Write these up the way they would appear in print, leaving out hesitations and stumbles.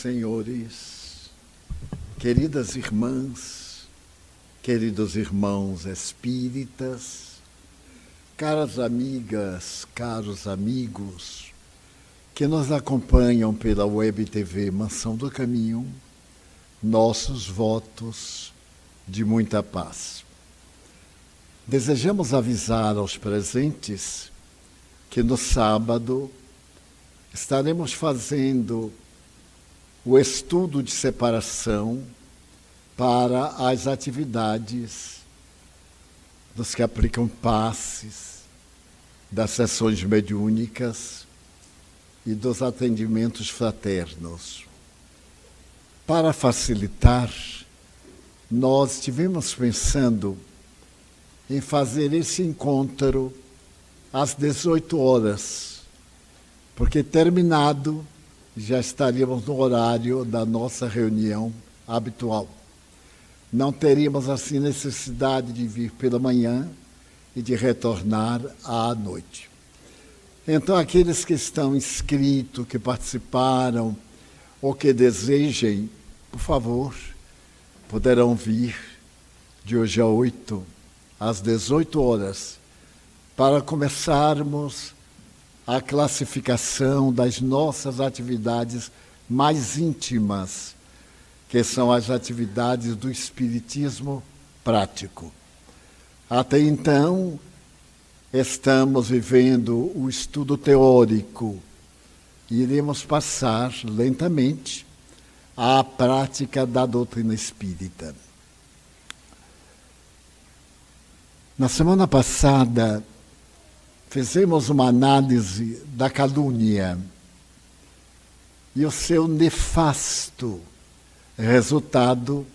senhores, queridas irmãs, queridos irmãos espíritas, caras amigas, caros amigos, que nos acompanham pela Web TV Mansão do Caminho, nossos votos de muita paz. Desejamos avisar aos presentes que no sábado estaremos fazendo o estudo de separação para as atividades dos que aplicam passes, das sessões mediúnicas e dos atendimentos fraternos. Para facilitar, nós estivemos pensando em fazer esse encontro às 18 horas, porque terminado já estaríamos no horário da nossa reunião habitual. Não teríamos assim necessidade de vir pela manhã e de retornar à noite. Então, aqueles que estão inscritos, que participaram ou que desejem, por favor, poderão vir de hoje a 8 às 18 horas para começarmos a classificação das nossas atividades mais íntimas, que são as atividades do espiritismo prático. Até então, estamos vivendo o estudo teórico e iremos passar lentamente à prática da doutrina espírita. Na semana passada, fizemos uma análise da calúnia e o seu nefasto resultado,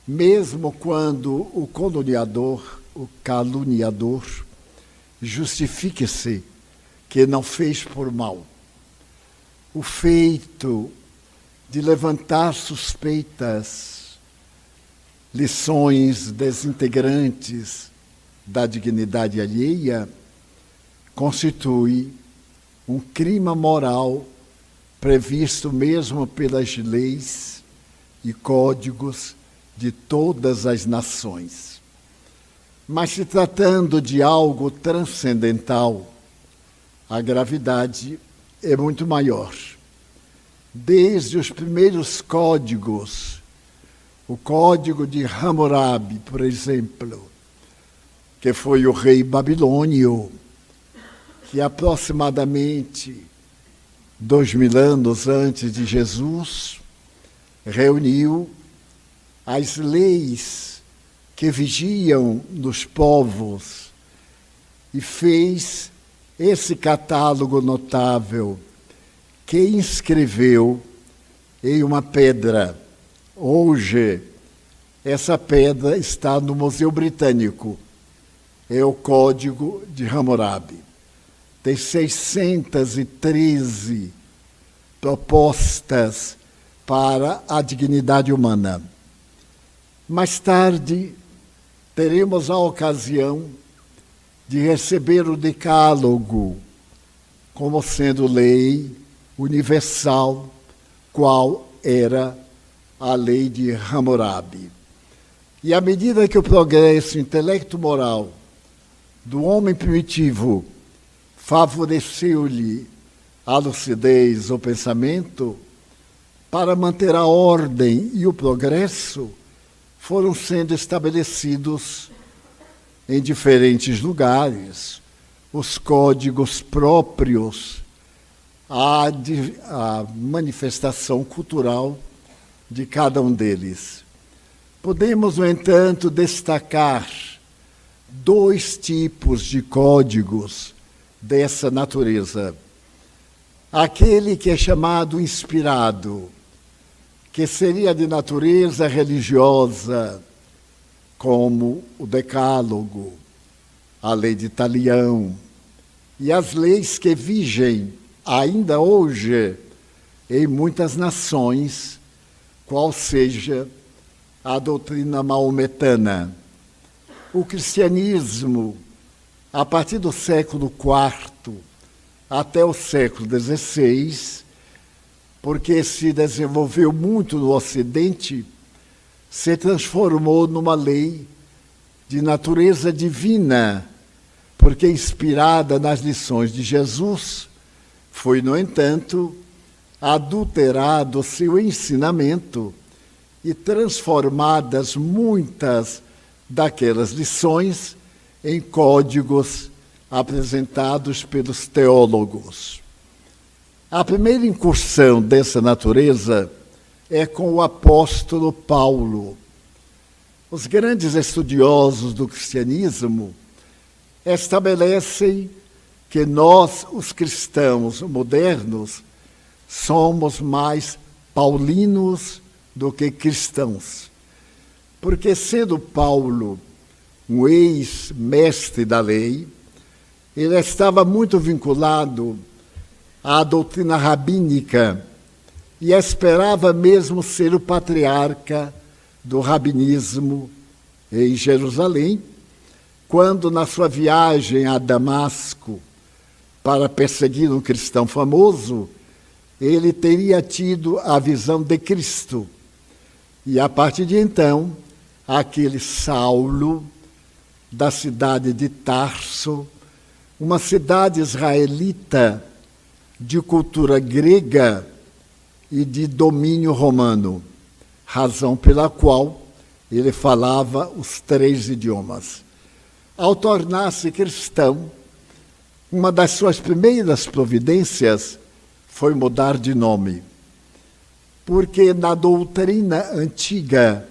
mesmo quando o caluniador, justifique-se que não fez por mal. O feito de levantar suspeitas, lições desintegrantes da dignidade alheia, constitui um crime moral previsto mesmo pelas leis e códigos de todas as nações. Mas se tratando de algo transcendental, a gravidade é muito maior. Desde os primeiros códigos, o código de Hammurabi, por exemplo, que foi o rei babilônio, que aproximadamente 2000 anos antes de Jesus, reuniu as leis que vigiam nos povos e fez esse catálogo notável que inscreveu em uma pedra. Hoje, essa pedra está no Museu Britânico. É o Código de Hammurabi. Tem 613 propostas para a dignidade humana. Mais tarde, teremos a ocasião de receber o Decálogo como sendo lei universal, qual era a lei de Hammurabi. E à medida que o progresso intelecto-moral do homem primitivo favoreceu-lhe a lucidez, o pensamento, para manter a ordem e o progresso, foram sendo estabelecidos em diferentes lugares os códigos próprios à manifestação cultural de cada um deles. Podemos, no entanto, destacar 2 tipos de códigos dessa natureza. Aquele que é chamado inspirado, que seria de natureza religiosa, como o Decálogo, a lei de Talião, e as leis que vigem ainda hoje em muitas nações, qual seja a doutrina maometana. O cristianismo, a partir do século IV até o século XVI, porque se desenvolveu muito no Ocidente, se transformou numa lei de natureza divina, porque inspirada nas lições de Jesus, foi, no entanto, adulterado seu ensinamento e transformadas muitas daquelas lições em códigos apresentados pelos teólogos. A primeira incursão dessa natureza é com o apóstolo Paulo. Os grandes estudiosos do cristianismo estabelecem que nós, os cristãos modernos, somos mais paulinos do que cristãos. Porque, sendo Paulo um ex-mestre da lei, ele estava muito vinculado à doutrina rabínica e esperava mesmo ser o patriarca do rabinismo em Jerusalém, quando, na sua viagem a Damasco para perseguir um cristão famoso, ele teria tido a visão de Cristo. E, a partir de então, aquele Saulo, da cidade de Tarso, uma cidade israelita de cultura grega e de domínio romano, razão pela qual ele falava os 3 idiomas. Ao tornar-se cristão, uma das suas primeiras providências foi mudar de nome. Porque na doutrina antiga,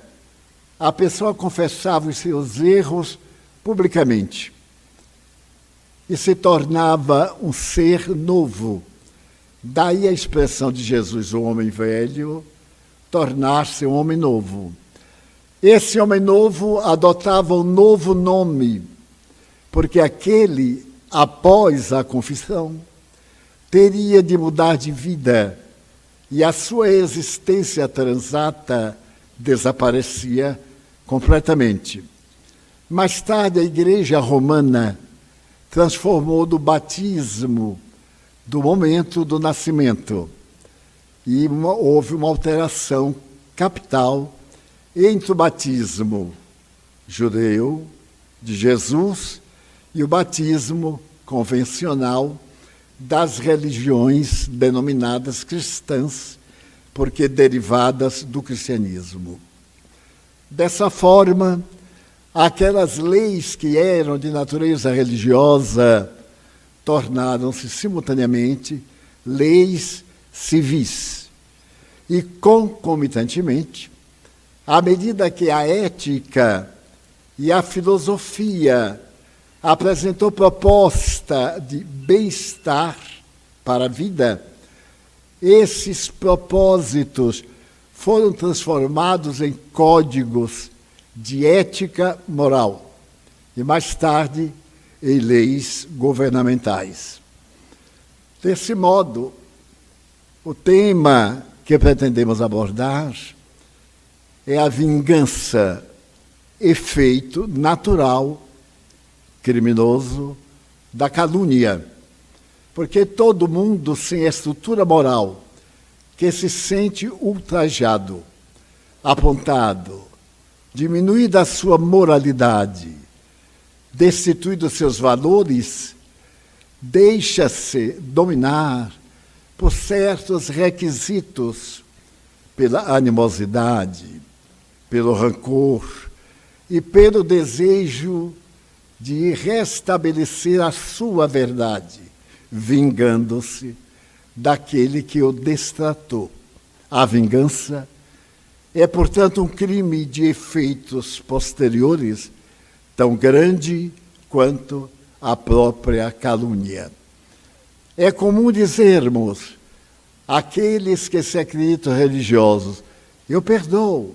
a pessoa confessava os seus erros publicamente e se tornava um ser novo. Daí a expressão de Jesus, o homem velho, tornar-se um homem novo. Esse homem novo adotava um novo nome, porque aquele, após a confissão, teria de mudar de vida e a sua existência transata desaparecia completamente. Mais tarde, a Igreja Romana transformou do batismo do momento do nascimento e houve uma alteração capital entre o batismo judeu de Jesus e o batismo convencional das religiões denominadas cristãs, porque derivadas do cristianismo. Dessa forma, aquelas leis que eram de natureza religiosa tornaram-se simultaneamente leis civis. E, concomitantemente, à medida que a ética e a filosofia apresentou proposta de bem-estar para a vida, esses propósitos foram transformados em códigos de ética moral e, mais tarde, em leis governamentais. Desse modo, o tema que pretendemos abordar é a vingança, efeito natural, criminoso, da calúnia. Porque todo mundo sem estrutura moral que se sente ultrajado, apontado, diminuída a sua moralidade, destituído dos seus valores, deixa-se dominar por certos requisitos, pela animosidade, pelo rancor e pelo desejo de restabelecer a sua verdade, vingando-se daquele que o destratou. A vingança é, portanto, um crime de efeitos posteriores tão grande quanto a própria calúnia. É comum dizermos, aqueles que se acreditam religiosos, eu perdoo,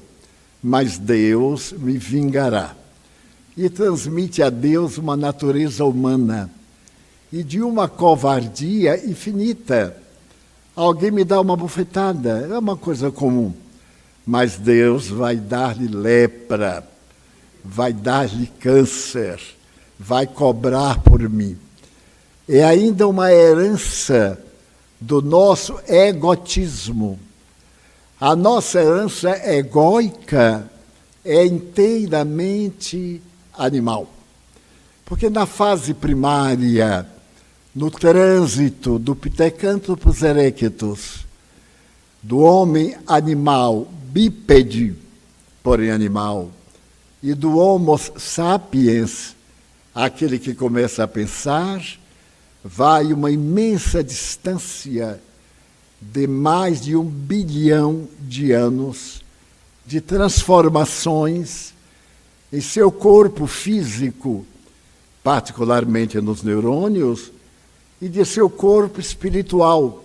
mas Deus me vingará. E transmite a Deus uma natureza humana e de uma covardia infinita. Alguém me dá uma bufetada, é uma coisa comum, mas Deus vai dar-lhe lepra, vai dar-lhe câncer, vai cobrar por mim. É ainda uma herança do nosso egotismo. A nossa herança egóica é inteiramente animal. Porque na fase primária, no trânsito do Pithecanthropus erectus, do homem animal, bípede, porém animal, e do Homo sapiens, aquele que começa a pensar, vai uma imensa distância de mais de 1 bilhão de anos de transformações em seu corpo físico, particularmente nos neurônios, e de seu corpo espiritual,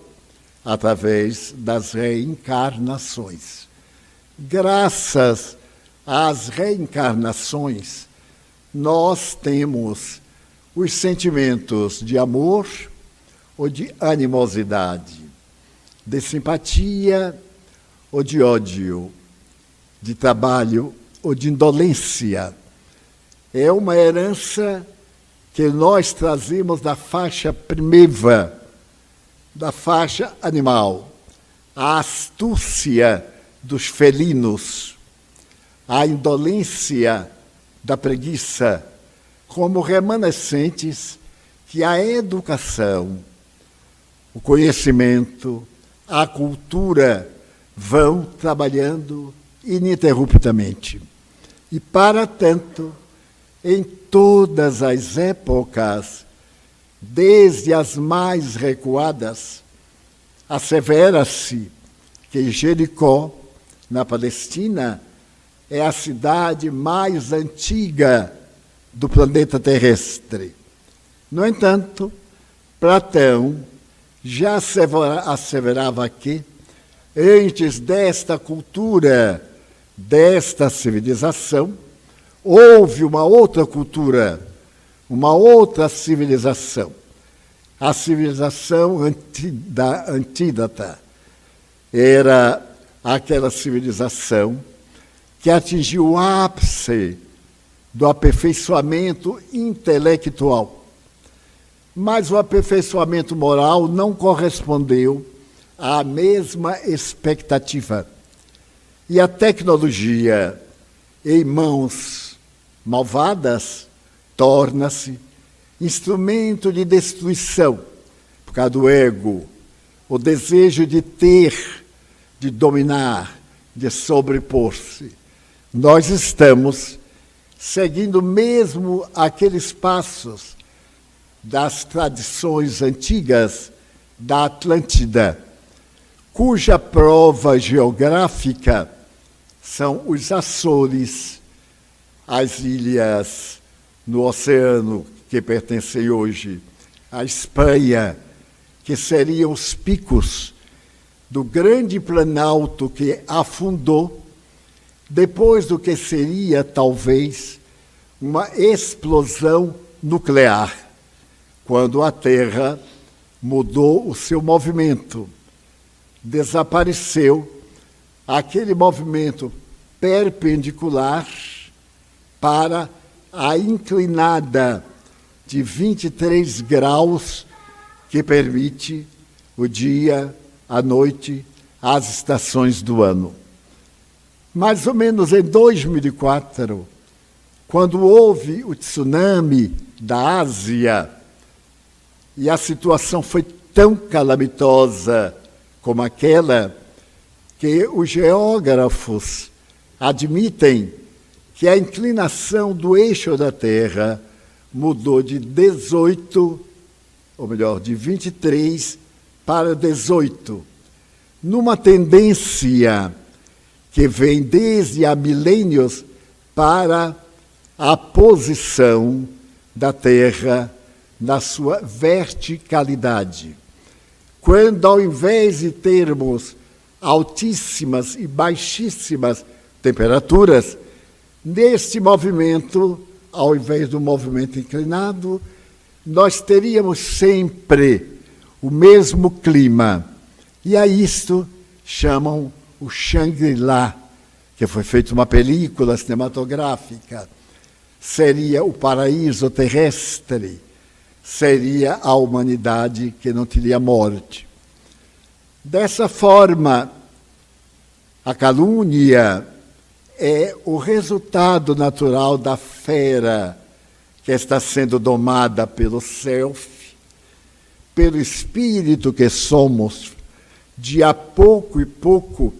através das reencarnações. Graças às reencarnações, nós temos os sentimentos de amor ou de animosidade, de simpatia ou de ódio, de trabalho ou de indolência. É uma herança que nós trazemos da faixa primitiva, da faixa animal, a astúcia dos felinos, a indolência da preguiça, como remanescentes que a educação, o conhecimento, a cultura vão trabalhando ininterruptamente. E, para tanto, em todas as épocas, desde as mais recuadas, assevera-se que Jericó, na Palestina, é a cidade mais antiga do planeta terrestre. No entanto, Platão já asseverava que, antes desta cultura, desta civilização, houve uma outra cultura, uma outra civilização, a civilização antítota. Era aquela civilização que atingiu o ápice do aperfeiçoamento intelectual. Mas o aperfeiçoamento moral não correspondeu à mesma expectativa. E a tecnologia, em mãos malvadas, torna-se instrumento de destruição, por causa do ego, o desejo de ter, de dominar, de sobrepor-se. Nós estamos seguindo mesmo aqueles passos das tradições antigas da Atlântida, cuja prova geográfica são os Açores, as ilhas no oceano que pertencem hoje à Espanha, que seriam os picos do grande planalto que afundou depois do que seria, talvez, uma explosão nuclear, quando a Terra mudou o seu movimento. Desapareceu aquele movimento perpendicular para a inclinada de 23 graus que permite o dia, a noite, as estações do ano. Mais ou menos em 2004, quando houve o tsunami da Ásia, e a situação foi tão calamitosa como aquela, que os geógrafos admitem que a inclinação do eixo da Terra mudou de 18, ou melhor, de 23 para 18, numa tendência que vem desde há milênios para a posição da Terra na sua verticalidade. Quando, ao invés de termos altíssimas e baixíssimas temperaturas, neste movimento, ao invés do movimento inclinado, nós teríamos sempre o mesmo clima. E a isto chamam o Shangri-La, que foi feita uma película cinematográfica. Seria o paraíso terrestre, seria a humanidade que não teria morte. Dessa forma, a calúnia é o resultado natural da fera que está sendo domada pelo self, pelo espírito que somos, de a pouco e pouco,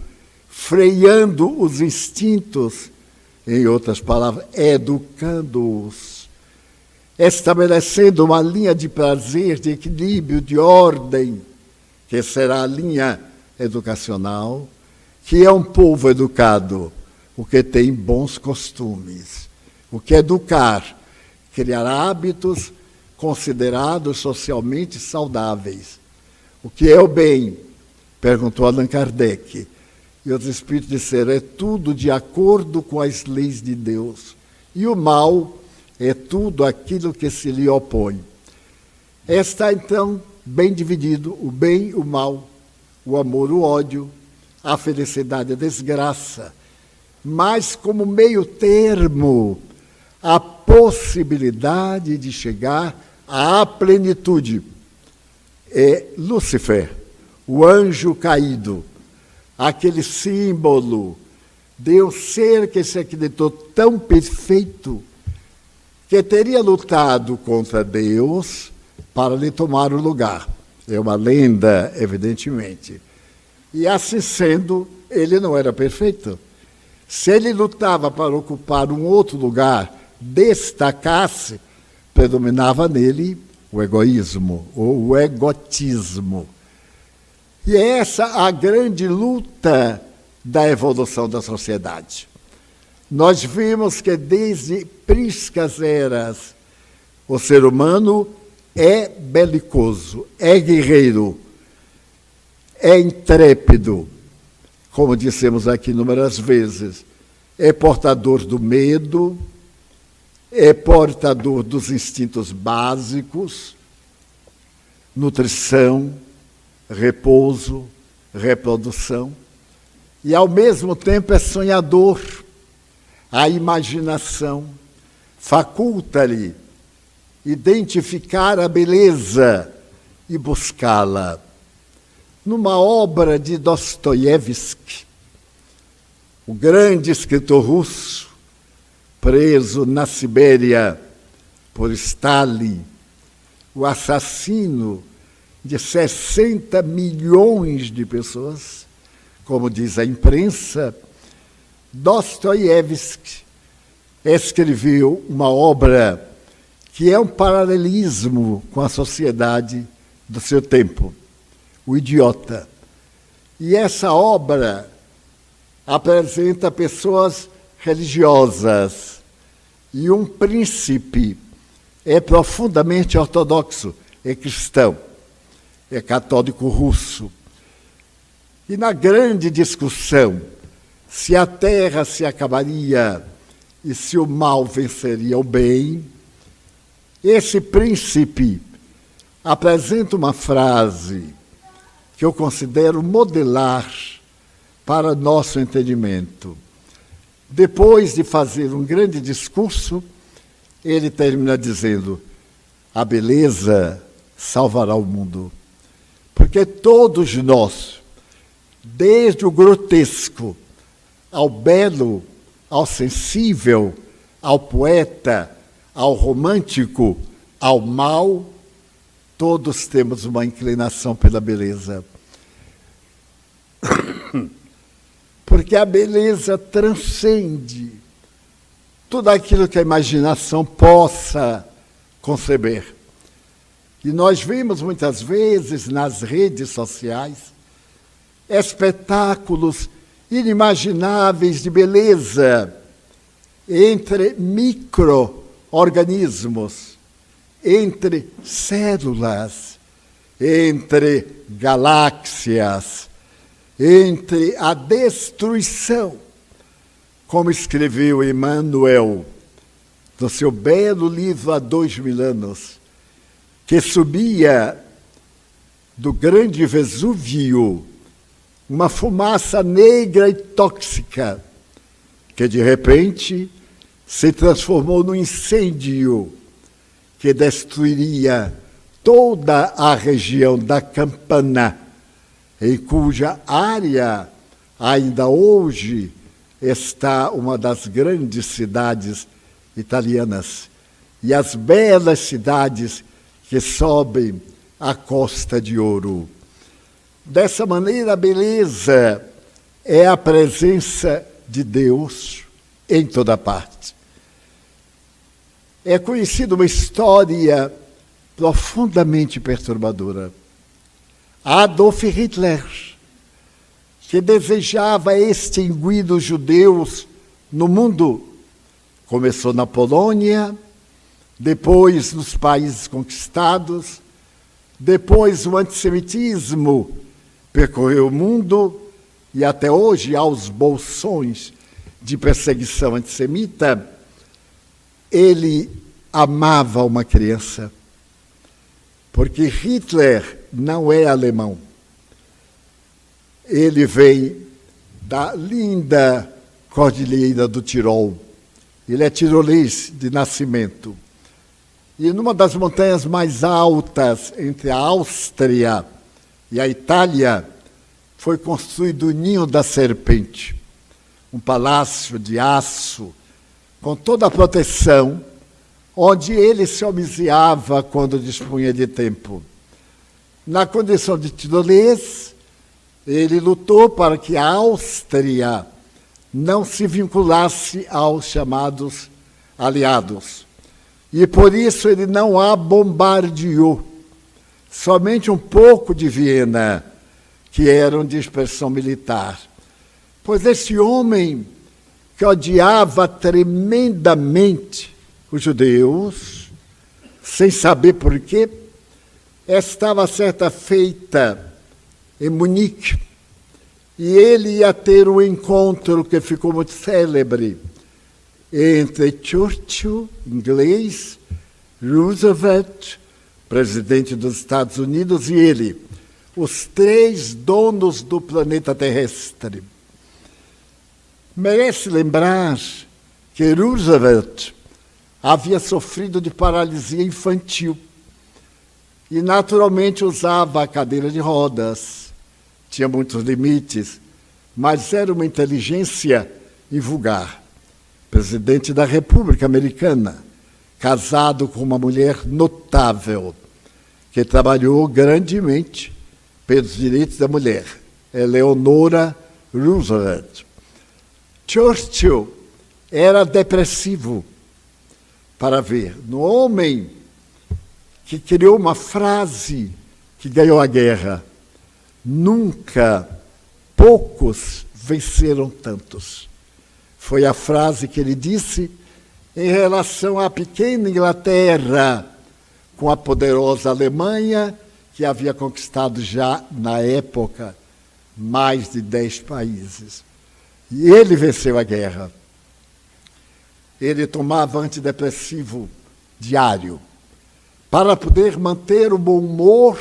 freando os instintos, em outras palavras, educando-os, estabelecendo uma linha de prazer, de equilíbrio, de ordem, que será a linha educacional, que é um povo educado, o que tem bons costumes. O que é educar? Criar hábitos considerados socialmente saudáveis. O que é o bem? Perguntou Allan Kardec. E os espíritos disseram, é tudo de acordo com as leis de Deus. E o mal é tudo aquilo que se lhe opõe. Está, então, bem dividido, o bem e o mal, o amor, o ódio, a felicidade, a desgraça. Mas, como meio termo, a possibilidade de chegar à plenitude. É Lúcifer, o anjo caído, aquele símbolo de um ser que se acreditou tão perfeito que teria lutado contra Deus para lhe tomar o lugar. É uma lenda, evidentemente. E assim sendo, ele não era perfeito. Se ele lutava para ocupar um outro lugar, destacar-se, predominava nele o egoísmo, ou o egotismo. E é essa a grande luta da evolução da sociedade. Nós vimos que desde priscas eras, o ser humano é belicoso, é guerreiro, é intrépido, como dissemos aqui inúmeras vezes, é portador do medo, é portador dos instintos básicos, nutrição, repouso, reprodução, e ao mesmo tempo é sonhador. A imaginação faculta-lhe identificar a beleza e buscá-la. Numa obra de Dostoiévski, o grande escritor russo, preso na Sibéria por Stalin, o assassino de 60 milhões de pessoas, como diz a imprensa, Dostoiévski escreveu uma obra que é um paralelismo com a sociedade do seu tempo, O Idiota. E essa obra apresenta pessoas religiosas e um príncipe é profundamente ortodoxo, é cristão, é católico russo. E na grande discussão, se a terra se acabaria e se o mal venceria o bem, esse príncipe apresenta uma frase que eu considero modelar para nosso entendimento. Depois de fazer um grande discurso, ele termina dizendo: a beleza salvará o mundo. Porque todos nós, desde o grotesco ao belo, ao sensível, ao poeta, ao romântico, ao mal, todos temos uma inclinação pela beleza. Porque a beleza transcende tudo aquilo que a imaginação possa conceber. E nós vimos muitas vezes nas redes sociais espetáculos inimagináveis de beleza entre micro-organismos, entre células, entre galáxias, entre a destruição, como escreveu Emmanuel no seu belo livro Há 2000 anos, que subia do grande Vesúvio uma fumaça negra e tóxica, que de repente se transformou num incêndio que destruiria toda a região da Campana, em cuja área ainda hoje está uma das grandes cidades italianas e as belas cidades que sobem a Costa de Ouro. Dessa maneira, a beleza é a presença de Deus em toda parte. É conhecida uma história profundamente perturbadora. Adolf Hitler, que desejava extinguir os judeus no mundo, começou na Polônia, depois nos países conquistados, depois o antissemitismo percorreu o mundo e até hoje há os bolsões de perseguição antissemita. Ele amava uma criança, porque Hitler não é alemão. Ele vem da linda Cordilheira do Tirol. Ele é tirolês de nascimento. E numa das montanhas mais altas entre a Áustria e a Itália, foi construído o Ninho da Serpente, um palácio de aço, com toda a proteção, onde ele se homiziava quando dispunha de tempo. Na condição de tirolês, ele lutou para que a Áustria não se vinculasse aos chamados aliados. E por isso ele não a bombardeou. Somente um pouco de Viena, que era de expressão militar. Pois esse homem, que odiava tremendamente os judeus, sem saber por quê, estava certa feita em Munique, e ele ia ter um encontro que ficou muito célebre entre Churchill, inglês, Roosevelt, presidente dos Estados Unidos, e ele, os três donos do planeta terrestre. Merece lembrar que Roosevelt havia sofrido de paralisia infantil e naturalmente usava a cadeira de rodas. Tinha muitos limites, mas era uma inteligência invulgar. Presidente da República Americana, casado com uma mulher notável, que trabalhou grandemente pelos direitos da mulher, Eleonora Roosevelt. Churchill era depressivo para ver. No homem que criou uma frase que ganhou a guerra: nunca poucos venceram tantos. Foi a frase que ele disse em relação à pequena Inglaterra com a poderosa Alemanha, que havia conquistado já, na época, mais de 10 países. E ele venceu a guerra. Ele tomava antidepressivo diário para poder manter o bom humor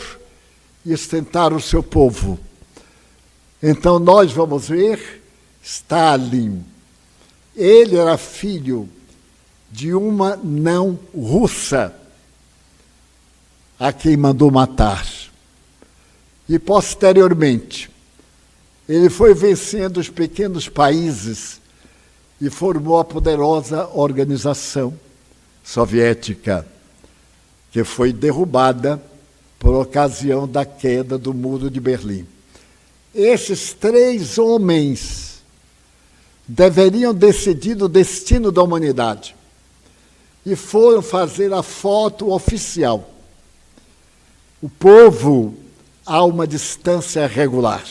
e sustentar o seu povo. Então, nós vamos ver Stalin. Ele era filho de uma não russa, a quem mandou matar. E, posteriormente, ele foi vencendo os pequenos países e formou a poderosa organização soviética, que foi derrubada por ocasião da queda do Muro de Berlim. Esses três homens deveriam decidir o destino da humanidade e foram fazer a foto oficial. O povo a uma distância regular.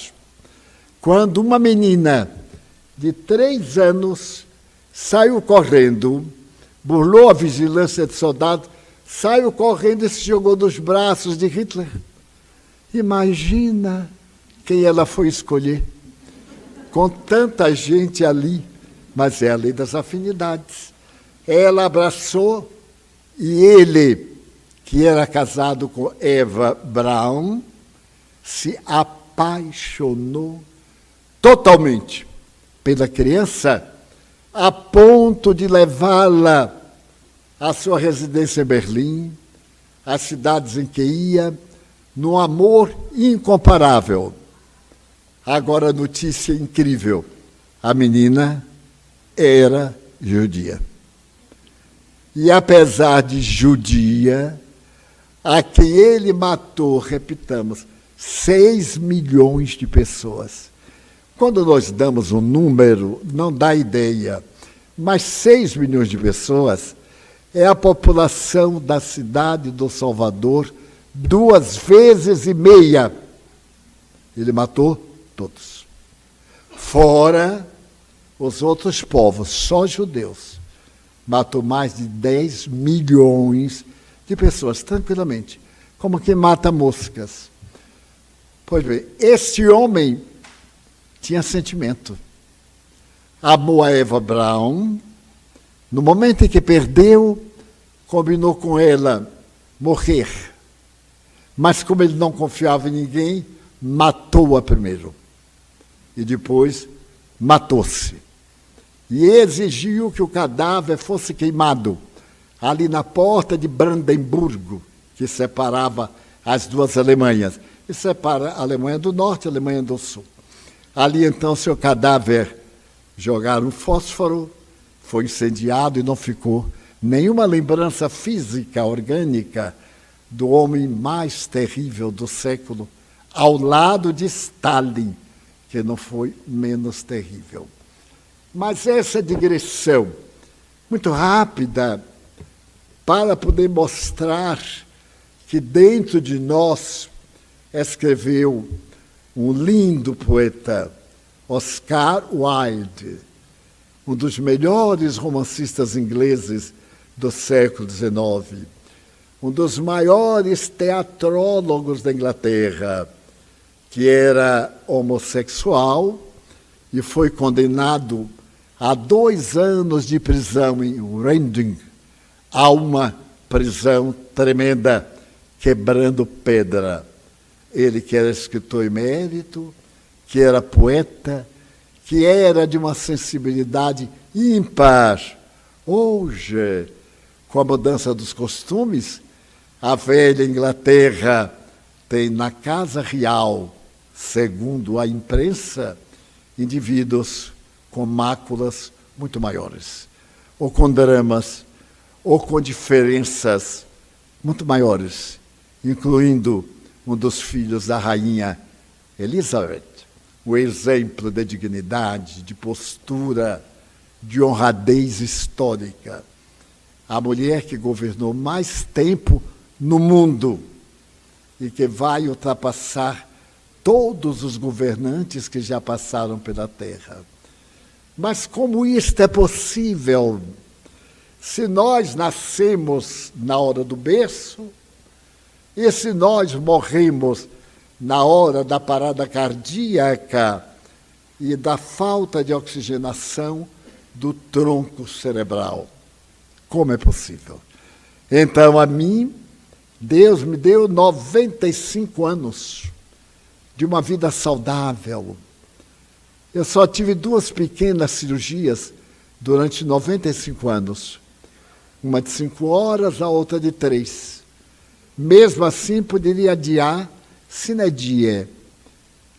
Quando uma menina de 3 anos saiu correndo, burlou a vigilância de soldados, saiu correndo e se jogou nos braços de Hitler. Imagina quem ela foi escolher. Com tanta gente ali, mas é a lei das afinidades. Ela abraçou e ele, que era casado com Eva Braun, se apaixonou totalmente pela criança, a ponto de levá-la à sua residência em Berlim, às cidades em que ia, num amor incomparável. Agora, a notícia incrível: a menina era judia. E apesar de judia, a quem ele matou, repitamos, 6 milhões de pessoas. Quando nós damos um número, não dá ideia, mas 6 milhões de pessoas é a população da cidade do Salvador 2,5 vezes. Ele matou todos. Fora os outros povos, só judeus. Matou mais de 10 milhões de pessoas, tranquilamente, como quem mata moscas. Pois bem, esse homem tinha sentimento. Amou a Eva Braun. No momento em que perdeu, combinou com ela morrer. Mas como ele não confiava em ninguém, matou-a primeiro. E depois matou-se. E exigiu que o cadáver fosse queimado ali na porta de Brandemburgo, que separava as duas Alemanhas. E separa a Alemanha do Norte e a Alemanha do Sul. Ali, então, seu cadáver jogaram fósforo, foi incendiado e não ficou nenhuma lembrança física, orgânica, do homem mais terrível do século, ao lado de Stalin, que não foi menos terrível. Mas essa digressão, muito rápida, para poder mostrar que dentro de nós escreveu um lindo poeta, Oscar Wilde, um dos melhores romancistas ingleses do século XIX, um dos maiores teatrólogos da Inglaterra, que era homossexual e foi condenado a 2 anos de prisão em Reading, a uma prisão tremenda, quebrando pedra. Ele que era escritor emérito, que era poeta, que era de uma sensibilidade ímpar. Hoje, com a mudança dos costumes, a velha Inglaterra tem na Casa Real, segundo a imprensa, indivíduos com máculas muito maiores, ou com dramas, ou com diferenças muito maiores, incluindo um dos filhos da rainha Elizabeth, o exemplo de dignidade, de postura, de honradez histórica. A mulher que governou mais tempo no mundo e que vai ultrapassar todos os governantes que já passaram pela Terra. Mas como isto é possível? Se nós nascemos na hora do berço, e se nós morremos na hora da parada cardíaca e da falta de oxigenação do tronco cerebral? Como é possível? Então, a mim, Deus me deu 95 anos de uma vida saudável. Eu só tive 2 pequenas cirurgias durante 95 anos. Uma de 5 horas, a outra de 3. Mesmo assim, poderia adiar sine die.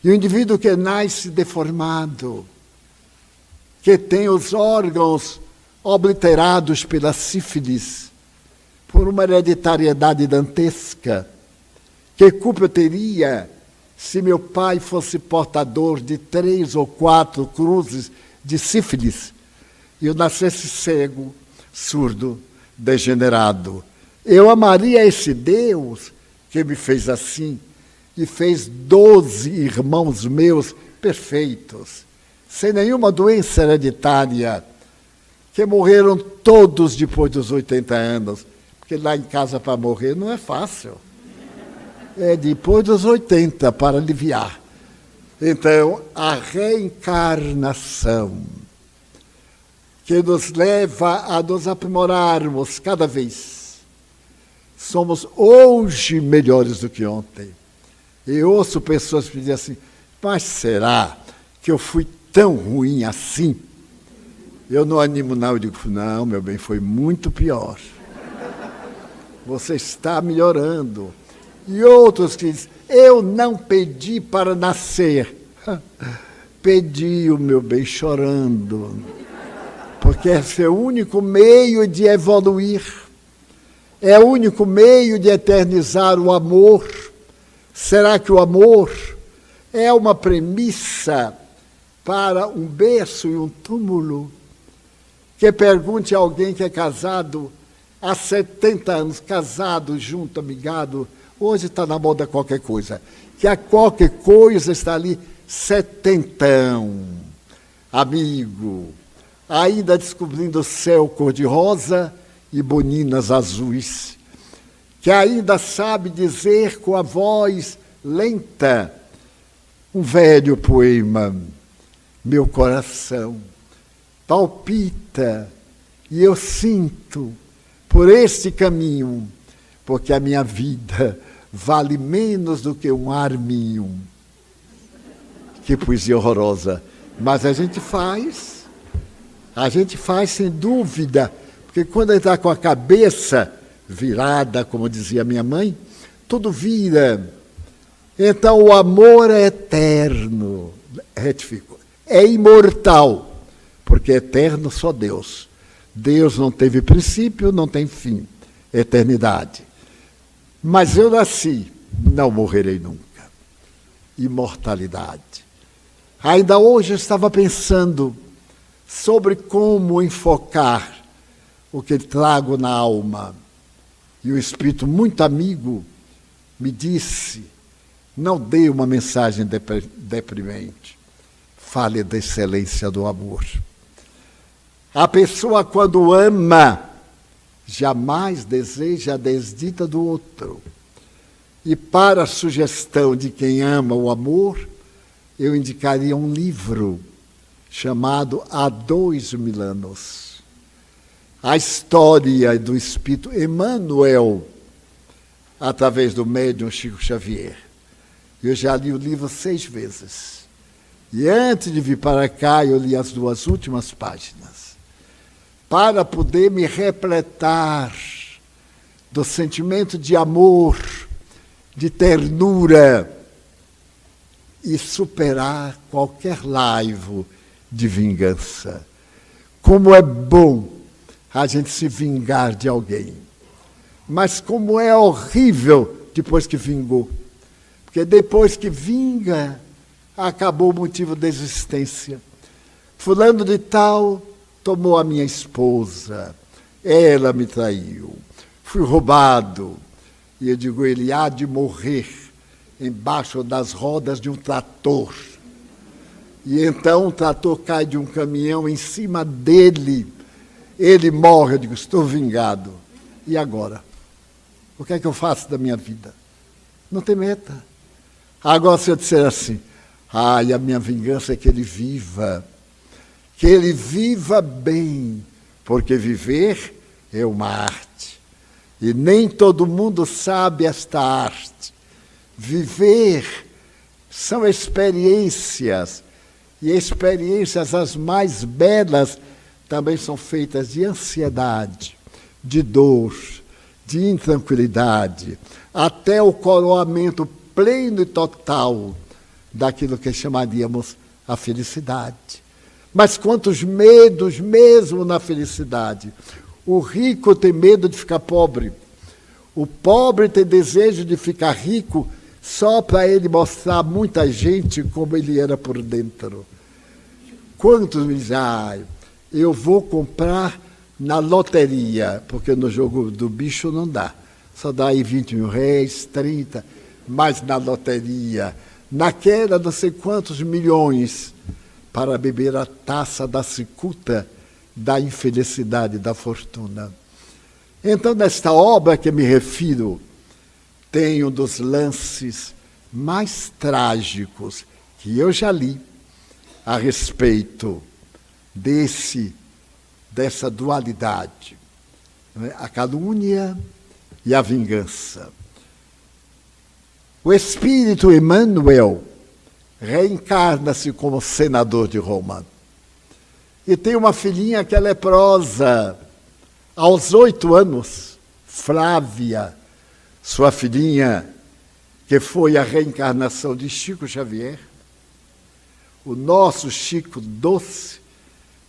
E o indivíduo que nasce deformado, que tem os órgãos obliterados pela sífilis, por uma hereditariedade dantesca, que culpa eu teria se meu pai fosse portador de 3 ou 4 cruzes de sífilis e eu nascesse cego, surdo, degenerado? Eu amaria esse Deus que me fez assim e fez 12 irmãos meus perfeitos, sem nenhuma doença hereditária, que morreram todos depois dos 80 anos, porque lá em casa para morrer não é fácil. É depois dos 80 para aliviar. Então, a reencarnação, que nos leva a nos aprimorarmos cada vez. Somos hoje melhores do que ontem. E ouço pessoas que dizem assim, mas será que eu fui tão ruim assim? Eu não animo não, eu digo, não, meu bem, foi muito pior. Você está melhorando. E outros que dizem, eu não pedi para nascer. Pediu, meu bem, chorando, porque esse é o único meio de evoluir, é o único meio de eternizar o amor. Será que o amor é uma premissa para um berço e um túmulo? Que pergunte a alguém que é casado há 70 anos, casado, junto, amigado, hoje está na moda qualquer coisa, que a qualquer coisa está ali, setentão, amigo, ainda descobrindo o céu cor-de-rosa e boninas azuis, que ainda sabe dizer com a voz lenta um velho poema: meu coração palpita e eu sinto por este caminho, porque a minha vida vale menos do que um arminho. Que poesia horrorosa. Mas a gente faz sem dúvida, porque quando a gente está com a cabeça virada, como dizia minha mãe, tudo vira. Então o amor é eterno, retifico, é imortal, porque eterno só Deus. Deus não teve princípio, não tem fim, eternidade. Mas eu nasci, não morrerei nunca. Imortalidade. Ainda hoje eu estava pensando sobre como enfocar o que trago na alma. E o Espírito, muito amigo, me disse: não dê uma mensagem deprimente. Fale da excelência do amor. A pessoa, quando ama, jamais deseja a desdita do outro. E para a sugestão de quem ama o amor, eu indicaria um livro chamado Há 2000 anos. A história do Espírito Emmanuel, através do médium Chico Xavier. Eu já li o livro 6 vezes. E antes de vir para cá, eu li as 2 últimas páginas, para poder me repletar do sentimento de amor, de ternura, e superar qualquer laivo de vingança. Como é bom a gente se vingar de alguém, mas como é horrível depois que vingou. Porque depois que vinga, acabou o motivo da existência. Fulano de tal tomou a minha esposa, ela me traiu, fui roubado. E eu digo, ele há de morrer embaixo das rodas de um trator. E então o trator cai de um caminhão em cima dele, ele morre. Eu digo, estou vingado. E agora? O que é que eu faço da minha vida? Não tem meta. Agora, se eu disser assim, a minha vingança é que ele viva bem, porque viver é uma arte. E nem todo mundo sabe esta arte. Viver são experiências, e experiências as mais belas também são feitas de ansiedade, de dor, de intranquilidade, até o coroamento pleno e total daquilo que chamaríamos a felicidade. Mas quantos medos mesmo na felicidade. O rico tem medo de ficar pobre. O pobre tem desejo de ficar rico só para ele mostrar a muita gente como ele era por dentro. Quantos me dizem, eu vou comprar na loteria, porque no jogo do bicho não dá. Só dá aí 20 mil reais, 30, mas na loteria, naquela não sei quantos milhões, para beber a taça da cicuta da infelicidade, da fortuna. Então, nesta obra que me refiro, tem um dos lances mais trágicos que eu já li a respeito dessa dualidade, né? A calúnia e a vingança. O espírito Emmanuel reencarna-se como senador de Roma. E tem uma filhinha que é leprosa. Aos 8 anos, Flávia, sua filhinha, que foi a reencarnação de Chico Xavier, o nosso Chico Doce,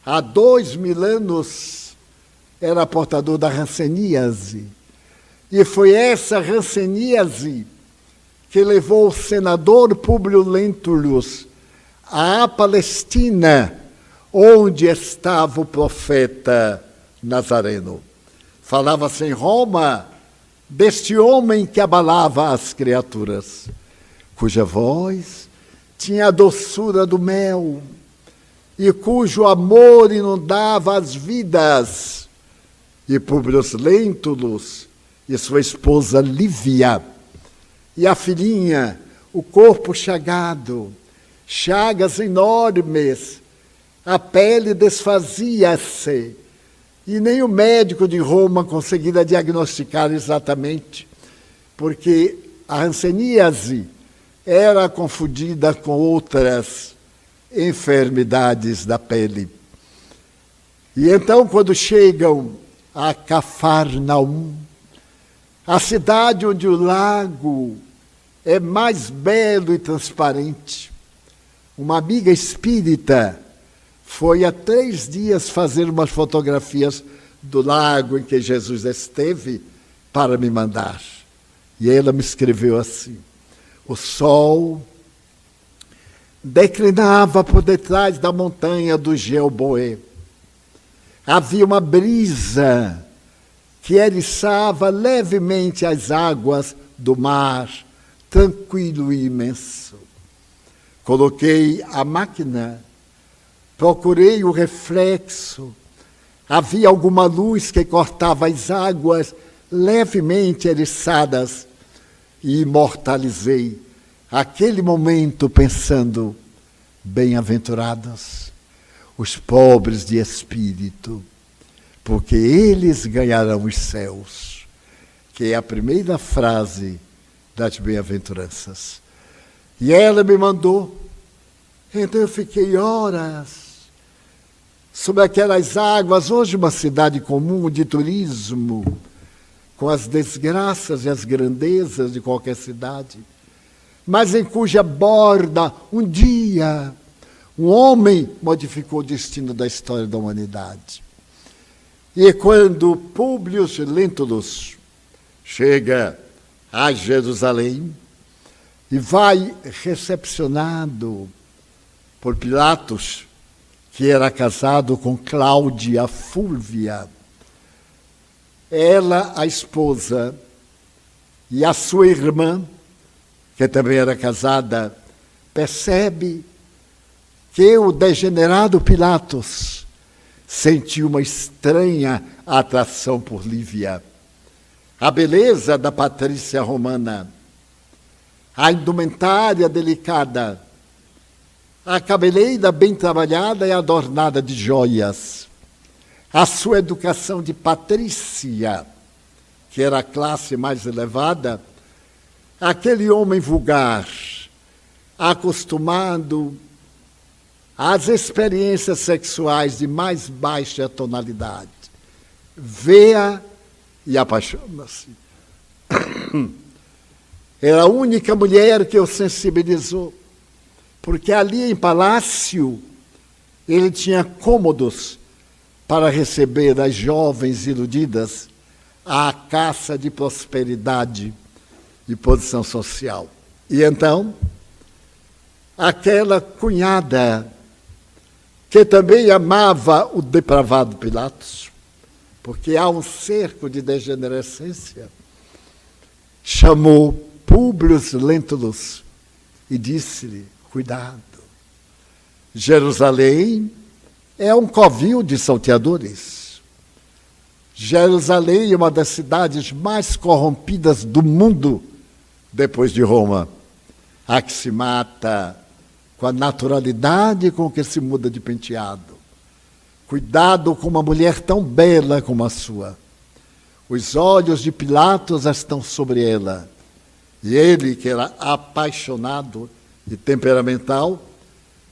há 2000 anos era portador da hanseníase. E foi essa hanseníase que levou o senador Públio Lentulus à Palestina, onde estava o profeta Nazareno. Falava-se em Roma deste homem que abalava as criaturas, cuja voz tinha a doçura do mel e cujo amor inundava as vidas. E Públio Lentulus e sua esposa Lívia, e a filhinha, o corpo chagado, chagas enormes, a pele desfazia-se, e nem o médico de Roma conseguia diagnosticar exatamente, porque a hanseníase era confundida com outras enfermidades da pele. E então, quando chegam a Cafarnaum, a cidade onde o lago é mais belo e transparente, uma amiga espírita foi há 3 dias fazer umas fotografias do lago em que Jesus esteve para me mandar. E ela me escreveu assim: o sol declinava por detrás da montanha do Gilboé. Havia uma brisa que eriçava levemente as águas do mar, tranquilo e imenso. Coloquei a máquina, procurei o reflexo. Havia alguma luz que cortava as águas levemente eriçadas e imortalizei aquele momento pensando: bem-aventurados os pobres de espírito, porque eles ganharão os céus, que é a primeira frase das bem-aventuranças. E ela me mandou. Então eu fiquei horas sobre aquelas águas, hoje uma cidade comum de turismo, com as desgraças e as grandezas de qualquer cidade, mas em cuja borda, um dia, um homem modificou o destino da história da humanidade. E quando Públio Lentulus chega a Jerusalém e vai recepcionado por Pilatos, que era casado com Cláudia Fúlvia, ela, a esposa, e a sua irmã, que também era casada, percebe que o degenerado Pilatos sentiu uma estranha atração por Lívia. A beleza da patrícia romana, a indumentária delicada, a cabeleira bem trabalhada e adornada de joias, a sua educação de patrícia, que era a classe mais elevada, aquele homem vulgar, acostumado às experiências sexuais de mais baixa tonalidade, vê-a e apaixona-se. Era a única mulher que o sensibilizou, porque ali em palácio ele tinha cômodos para receber as jovens iludidas à caça de prosperidade e posição social. E então, aquela cunhada, que também amava o depravado Pilatos, porque há um cerco de degenerescência, chamou Públio Lentulus e disse-lhe: cuidado, Jerusalém é um covil de salteadores. Jerusalém é uma das cidades mais corrompidas do mundo depois de Roma. Há que se mata com a naturalidade com que se muda de penteado. Cuidado com uma mulher tão bela como a sua. Os olhos de Pilatos estão sobre ela. E ele, que era apaixonado e temperamental,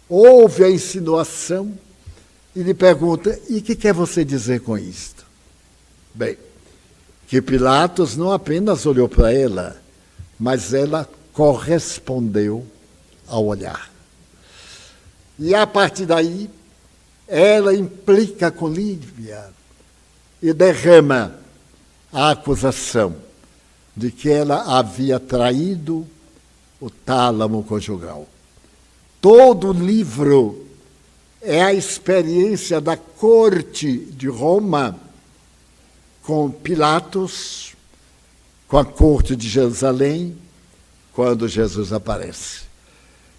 ouve a insinuação e lhe pergunta: e o que quer você dizer com isto? Bem, que Pilatos não apenas olhou para ela, mas ela correspondeu ao olhar. E a partir daí, ela implica com Lívia e derrama a acusação de que ela havia traído o tálamo conjugal. Todo o livro é a experiência da corte de Roma com Pilatos, com a corte de Jerusalém, quando Jesus aparece.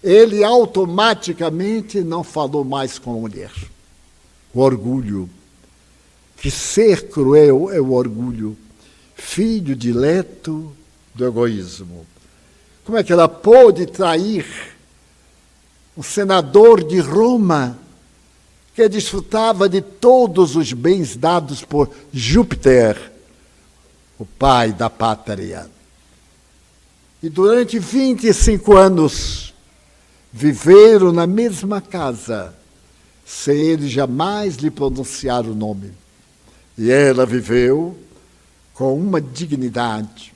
Ele automaticamente não falou mais com a mulher. O orgulho. Que ser cruel é o orgulho, filho dileto do egoísmo. Como é que ela pôde trair um senador de Roma que desfrutava de todos os bens dados por Júpiter, o pai da pátria? E durante 25 anos viveram na mesma casa, sem ele jamais lhe pronunciar o nome. E ela viveu com uma dignidade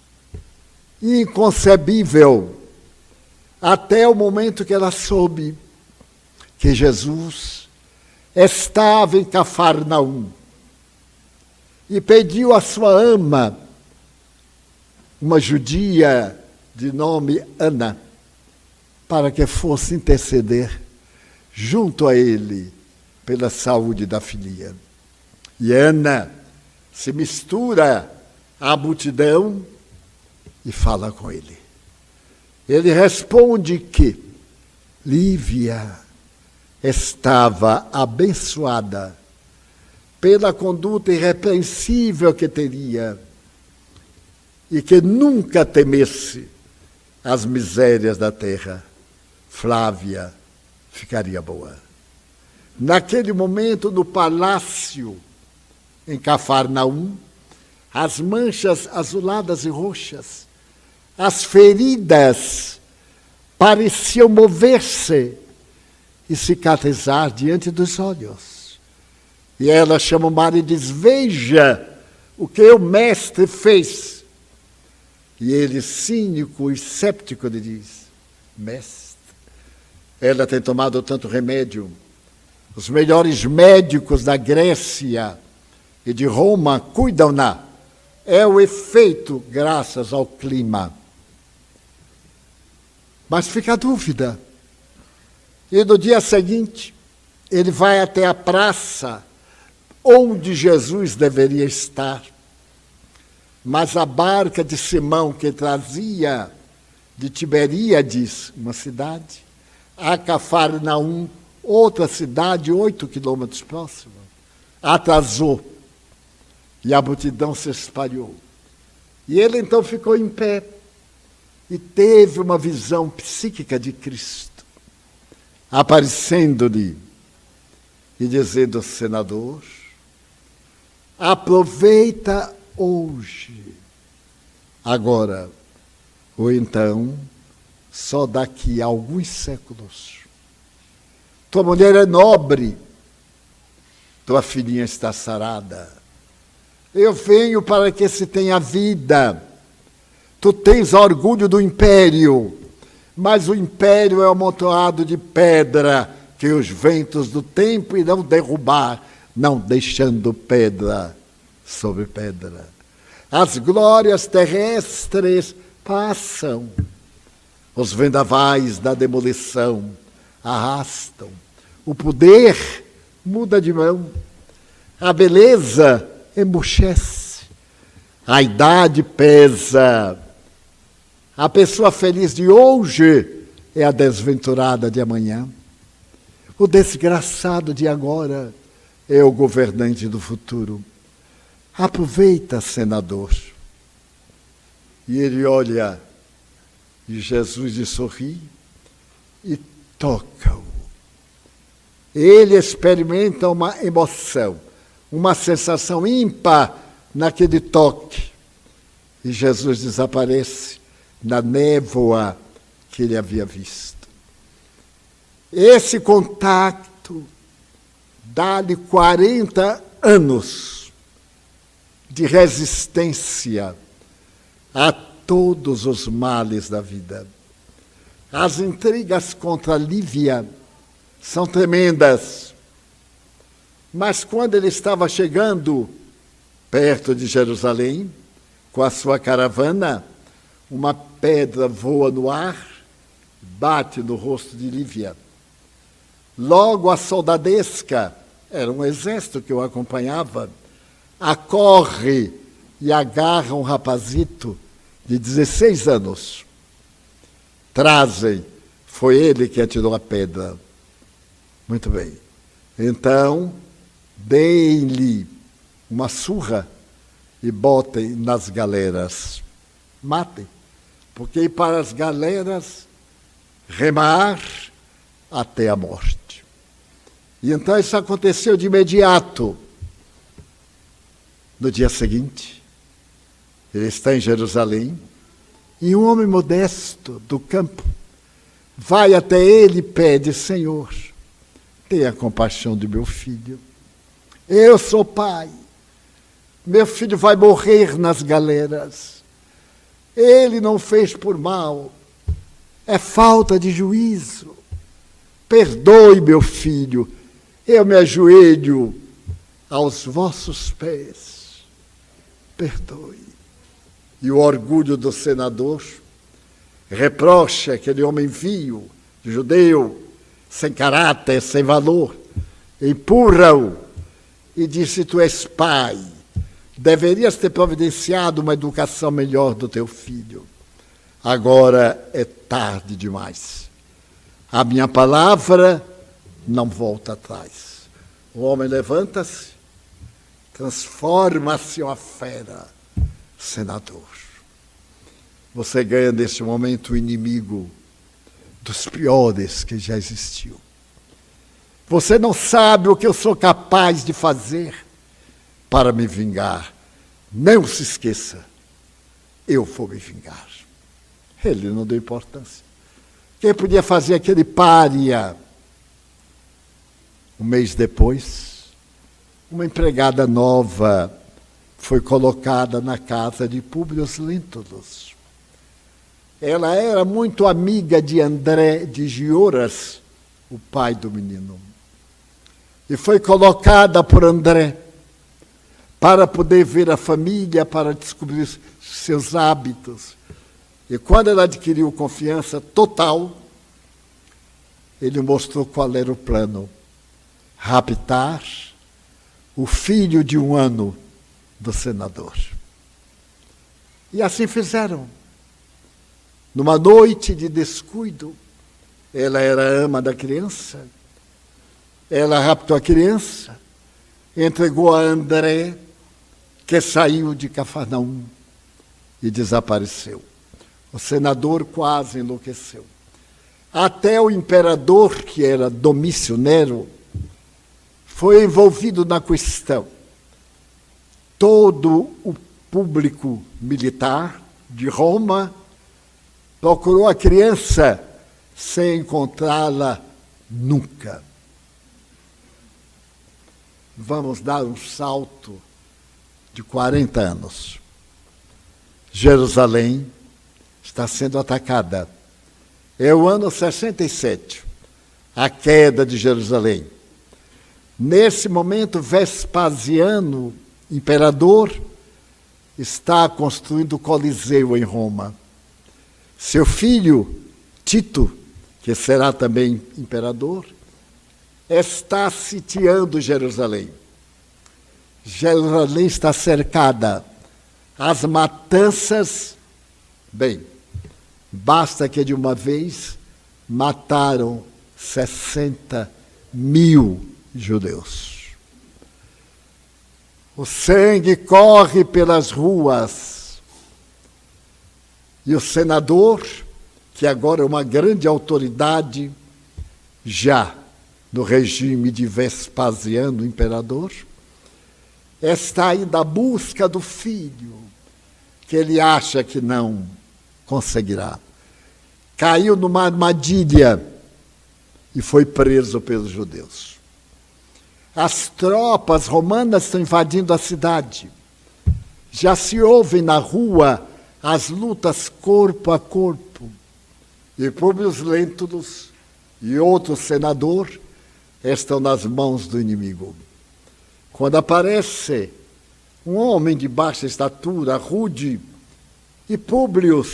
inconcebível, até o momento que ela soube que Jesus estava em Cafarnaum e pediu à sua ama, uma judia de nome Ana, para que fosse interceder junto a ele pela saúde da filha. E Ana se mistura à multidão e fala com ele. Ele responde que Lívia estava abençoada pela conduta irrepreensível que teria e que nunca temesse as misérias da terra. Flávia ficaria boa. Naquele momento, no palácio, em Cafarnaum, as manchas azuladas e roxas, as feridas pareciam mover-se e cicatrizar diante dos olhos. E ela chama o marido e diz: veja o que o mestre fez. E ele, cínico e séptico, lhe diz: mestre, ela tem tomado tanto remédio. Os melhores médicos da Grécia e de Roma cuidam-na. É o efeito graças ao clima. Mas fica a dúvida. E no dia seguinte, ele vai até a praça onde Jesus deveria estar. Mas a barca de Simão, que trazia de Tiberíades, uma cidade, a Cafarnaum, outra cidade, 8 quilômetros próxima, atrasou. E a multidão se espalhou. E ele então ficou em pé e teve uma visão psíquica de Cristo, aparecendo-lhe e dizendo: senador, aproveita hoje, agora, ou então, só daqui a alguns séculos. Tua mulher é nobre, tua filhinha está sarada. Eu venho para que se tenha vida. Tu tens orgulho do império, mas o império é amontoado de pedra que os ventos do tempo irão derrubar, não deixando pedra sobre pedra. As glórias terrestres passam, os vendavais da demolição arrastam, o poder muda de mão, a beleza emburrece, a idade pesa. A pessoa feliz de hoje é a desventurada de amanhã. O desgraçado de agora é o governante do futuro. Aproveita, senador. E ele olha, e Jesus lhe sorri e toca-o. Ele experimenta uma emoção, uma sensação ímpar naquele toque. E Jesus desaparece na névoa que ele havia visto. Esse contato dá-lhe 40 anos de resistência a todos os males da vida. As intrigas contra Lívia são tremendas. Mas quando ele estava chegando perto de Jerusalém, com a sua caravana, uma pedra voa no ar, bate no rosto de Lívia. Logo a soldadesca, era um exército que o acompanhava, acorre e agarra um rapazito de 16 anos. Trazem, foi ele que atirou a pedra. Muito bem. Então, deem-lhe uma surra e botem nas galeras. Matem. Porque ir para as galeras, remar até a morte. E então isso aconteceu de imediato. No dia seguinte, ele está em Jerusalém, e um homem modesto do campo vai até ele e pede: Senhor, tenha compaixão de meu filho. Eu sou pai. Meu filho vai morrer nas galeras. Ele não fez por mal. É falta de juízo. Perdoe, meu filho. Eu me ajoelho aos vossos pés. Perdoe. E o orgulho do senador reprocha aquele homem vil, judeu, sem caráter, sem valor, empurra-o e diz: se tu és pai, deverias ter providenciado uma educação melhor do teu filho. Agora é tarde demais. A minha palavra não volta atrás. O homem levanta-se, transforma-se em uma fera. Senador, você ganha neste momento o inimigo dos piores que já existiu. Você não sabe o que eu sou capaz de fazer para me vingar. Não se esqueça, eu vou me vingar. Ele não deu importância. Quem podia fazer aquele pária? Um mês depois, uma empregada nova foi colocada na casa de Públio Lentulus. Ela era muito amiga de André de Gioras, o pai do menino. E foi colocada por André para poder ver a família, para descobrir seus hábitos. E quando ela adquiriu confiança total, ele mostrou qual era o plano: raptar o filho de 1 ano do senador. E assim fizeram. Numa noite de descuido, ela era ama da criança, ela raptou a criança, entregou a André, que saiu de Cafarnaum e desapareceu. O senador quase enlouqueceu. Até o imperador, que era Domício Nero, foi envolvido na questão. Todo o público militar de Roma procurou a criança sem encontrá-la nunca. Vamos dar um salto de 40 anos. Jerusalém está sendo atacada. É o ano 67, a queda de Jerusalém. Nesse momento, Vespasiano, imperador, está construindo o Coliseu em Roma. Seu filho, Tito, que será também imperador, está sitiando Jerusalém. Jerusalém está cercada. As matanças, bem, basta que de uma vez mataram 60.000 judeus. O sangue corre pelas ruas. E o senador, que agora é uma grande autoridade, já no regime de Vespasiano, imperador, está ainda à busca do filho, que ele acha que não conseguirá. Caiu numa armadilha e foi preso pelos judeus. As tropas romanas estão invadindo a cidade. Já se ouvem na rua as lutas corpo a corpo. E Públio Lentulus e outro senador estão nas mãos do inimigo. Quando aparece um homem de baixa estatura, rude, e Públio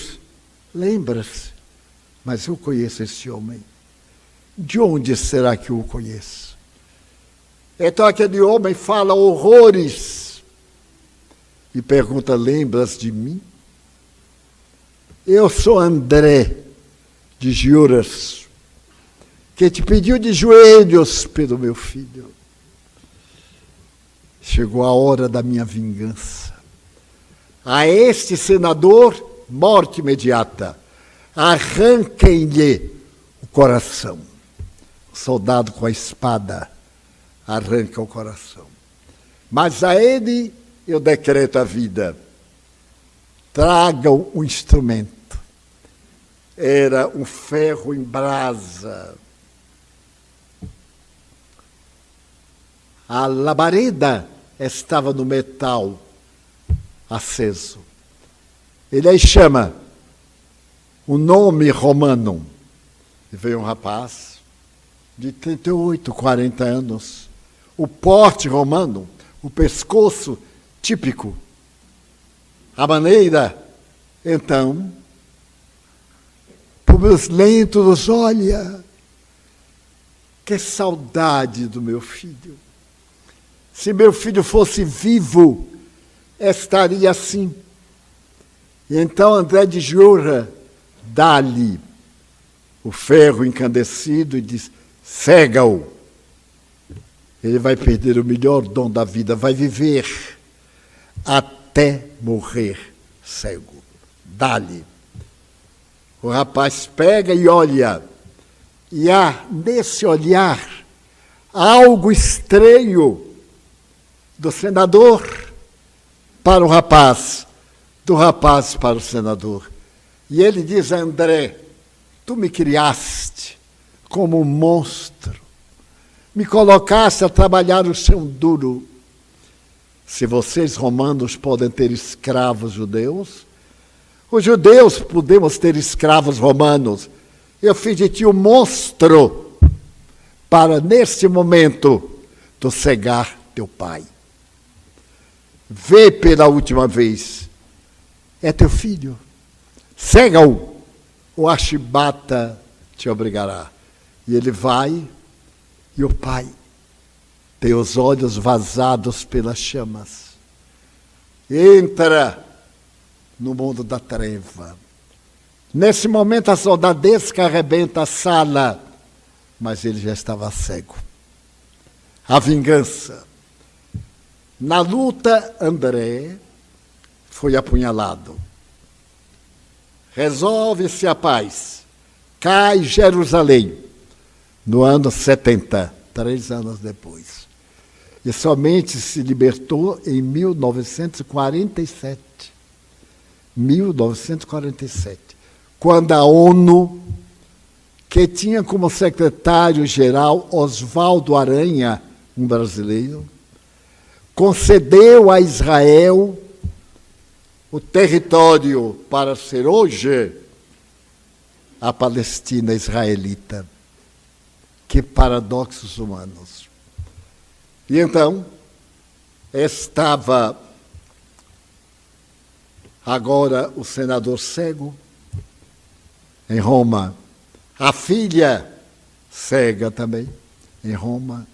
lembra-se, mas eu conheço esse homem. De onde será que eu o conheço? Então aquele homem fala horrores e pergunta: lembras de mim? Eu sou André de Juras, que te pediu de joelhos pelo meu filho. Chegou a hora da minha vingança. A este senador, morte imediata. Arranquem-lhe o coração. O soldado com a espada arranca o coração. Mas a ele eu decreto a vida. Tragam o instrumento. Era um ferro em brasa. A labareda estava no metal aceso. Ele aí chama o nome romano. E veio um rapaz de 38, 40 anos. O porte romano, o pescoço típico. A maneira, então, Públio Lentulus, olha, que saudade do meu filho. Se meu filho fosse vivo, estaria assim. E então André de Jura dá-lhe o ferro incandescido e diz: cega-o. Ele vai perder o melhor dom da vida, vai viver até morrer cego. Dá-lhe. O rapaz pega e olha, e há nesse olhar algo estranho do senador para o rapaz, do rapaz para o senador. E ele diz a André: tu me criaste como um monstro, me colocaste a trabalhar o chão duro. Se vocês romanos podem ter escravos judeus, os judeus podemos ter escravos romanos. Eu fiz de ti um monstro para, neste momento, tu cegar teu pai. Vê pela última vez. É teu filho. Cega-o, ou a chibata te obrigará. E ele vai, e o pai tem os olhos vazados pelas chamas. Entra no mundo da treva. Nesse momento a soldadesca arrebenta a sala, mas ele já estava cego. A vingança. Na luta, André foi apunhalado. Resolve-se a paz. Cai Jerusalém, no ano 70, 3 anos depois. E somente se libertou em 1947. 1947, quando a ONU, que tinha como secretário-geral Oswaldo Aranha, um brasileiro, concedeu a Israel o território para ser hoje a Palestina israelita. Que paradoxos humanos. E então, estava agora o senador cego em Roma, a filha cega também em Roma,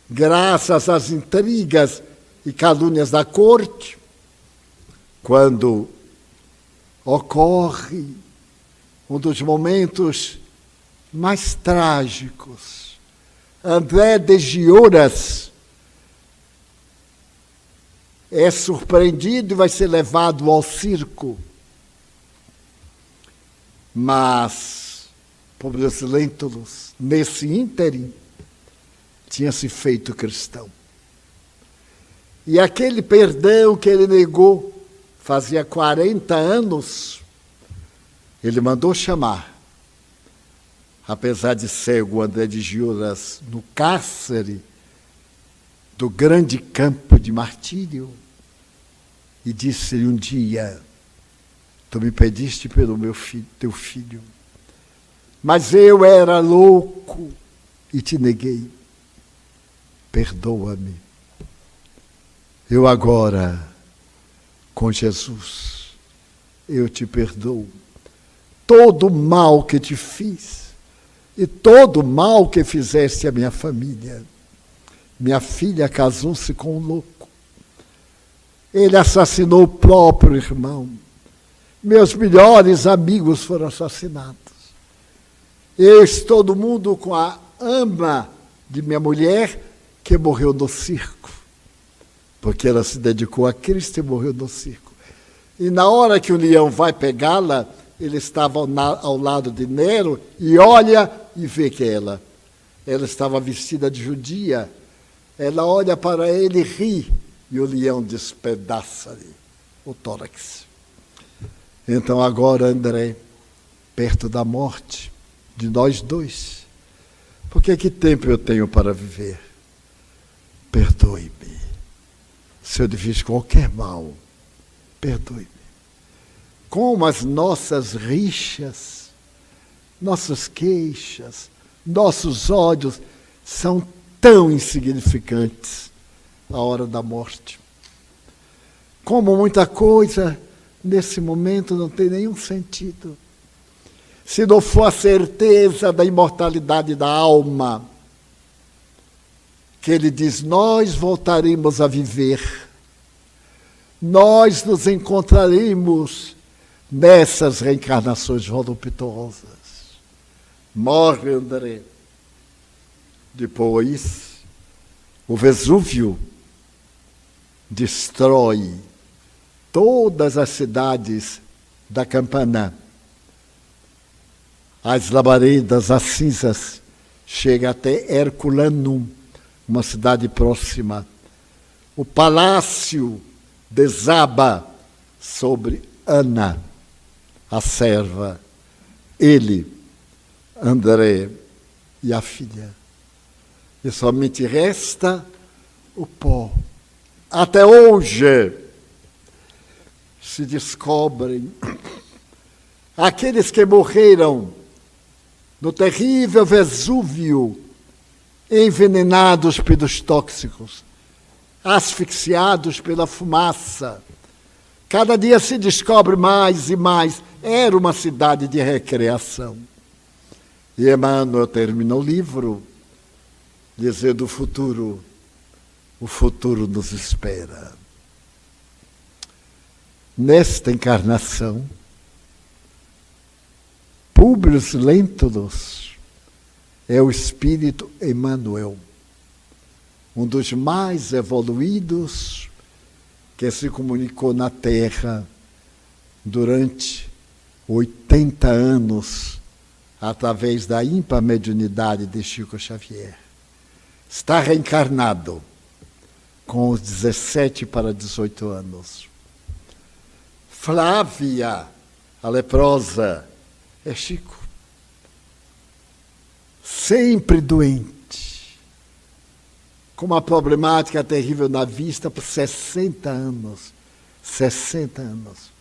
graças às intrigas e calúnias da corte, quando ocorre um dos momentos mais trágicos. André de Gioras é surpreendido e vai ser levado ao circo. Mas Públio Lentulus, nesse ínterim, tinha se feito cristão. E aquele perdão que ele negou, fazia 40 anos, ele mandou chamar, apesar de cego, André de Gioras, no cárcere do grande campo de martírio, e disse-lhe um dia: tu me pediste pelo teu filho, mas eu era louco e te neguei. perdoa-me. Eu agora, com Jesus, eu te perdoo. Todo o mal que te fiz e todo o mal que fizeste à minha família. Minha filha casou-se com um louco. Ele assassinou o próprio irmão. Meus melhores amigos foram assassinados. Eu estou no mundo com a ama de minha mulher, que morreu no circo. Porque ela se dedicou a Cristo e morreu no circo. E na hora que o leão vai pegá-la, ele estava ao lado de Nero e olha e vê que ela estava vestida de judia. Ela olha para ele e ri, e o leão despedaça-lhe o tórax. Então agora, André, perto da morte de nós dois, porque que tempo eu tenho para viver? Perdoe-me. Se eu lhe fiz qualquer mal, perdoe-me. Como as nossas rixas, nossas queixas, nossos ódios são tão insignificantes à hora da morte. Como muita coisa nesse momento não tem nenhum sentido. Se não for a certeza da imortalidade da alma, que ele diz, nós voltaremos a viver, nós nos encontraremos nessas reencarnações voluptuosas. Morre André. Depois, o Vesúvio destrói todas as cidades da Campana. As labaredas, as cinzas, chega até Herculanum, uma cidade próxima. O palácio desaba sobre Ana, a serva, ele, André e a filha. E somente resta o pó. Até hoje se descobrem aqueles que morreram no terrível Vesúvio, envenenados pelos tóxicos, asfixiados pela fumaça. Cada dia se descobre mais e mais. Era uma cidade de recreação. E Emmanuel termina o livro dizendo o futuro nos espera. Nesta encarnação, Públio Lentulus é o espírito Emmanuel, um dos mais evoluídos que se comunicou na Terra durante 80 anos através da ímpar mediunidade de Chico Xavier. Está reencarnado com os 17 para 18 anos. Flávia, a leprosa, é Chico. Sempre doente, com uma problemática terrível na vista por 60 anos. 60 anos.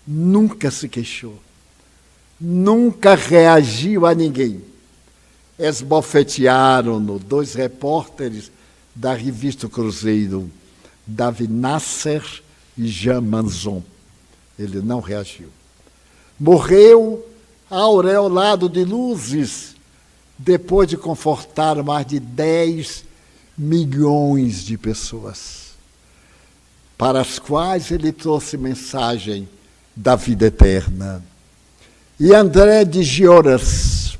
Nunca se queixou. Nunca reagiu a ninguém. Esbofetearam-no 2 repórteres da revista Cruzeiro, Davi Nasser e Jean Manzon. Ele não reagiu. Morreu aureolado de luzes, depois de confortar mais de 10 milhões de pessoas, para as quais ele trouxe mensagem da vida eterna. E André de Gioras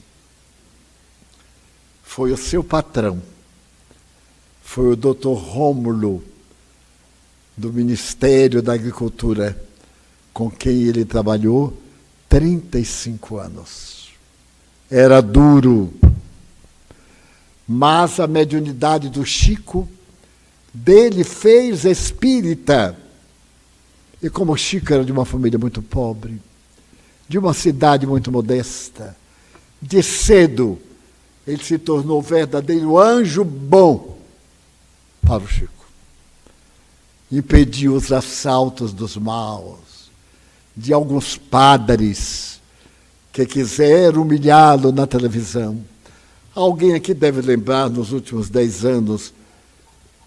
foi o seu patrão, foi o doutor Rômulo, do Ministério da Agricultura, com quem ele trabalhou 35 anos. Era duro, mas a mediunidade do Chico, dele fez espírita. E como Chico era de uma família muito pobre, de uma cidade muito modesta, de cedo, ele se tornou verdadeiro anjo bom para o Chico. Impediu os assaltos dos maus, de alguns padres que quiseram humilhá-lo na televisão. Alguém aqui deve lembrar, nos últimos 10 anos,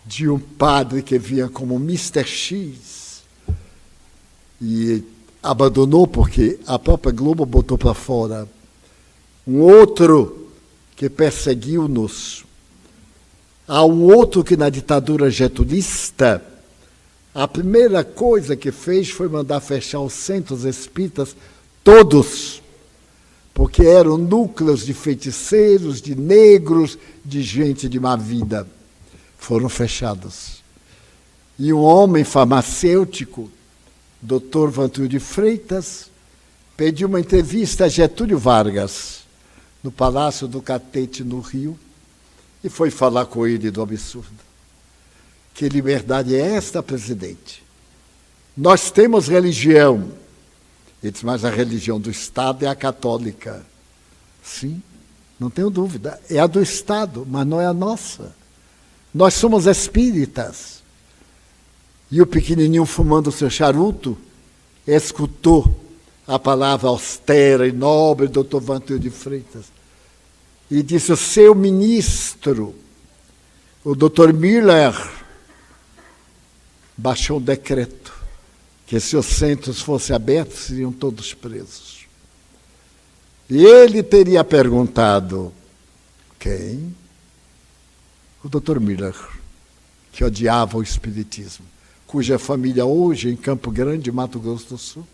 de um padre que vinha como Mr. X e abandonou porque a própria Globo botou para fora. Um outro que perseguiu-nos. Há um outro que na ditadura getulista, a primeira coisa que fez foi mandar fechar os centros espíritas todos, porque eram núcleos de feiticeiros, de negros, de gente de má vida. Foram fechados. E um homem farmacêutico, Dr. Vantuil de Freitas, pediu uma entrevista a Getúlio Vargas, no Palácio do Catete, no Rio, e foi falar com ele do absurdo. Que liberdade é esta, presidente? Nós temos religião. Ele disse, mas a religião do Estado é a católica. Sim, não tenho dúvida. É a do Estado, mas não é a nossa. Nós somos espíritas. E o pequenininho fumando seu charuto escutou a palavra austera e nobre do Dr. Vantuil de Freitas e disse, o seu ministro, o Dr. Miller, baixou um decreto que se os centros fossem abertos, seriam todos presos. E ele teria perguntado, quem? O Dr. Miller, que odiava o espiritismo, cuja família hoje, em Campo Grande, Mato Grosso do Sul,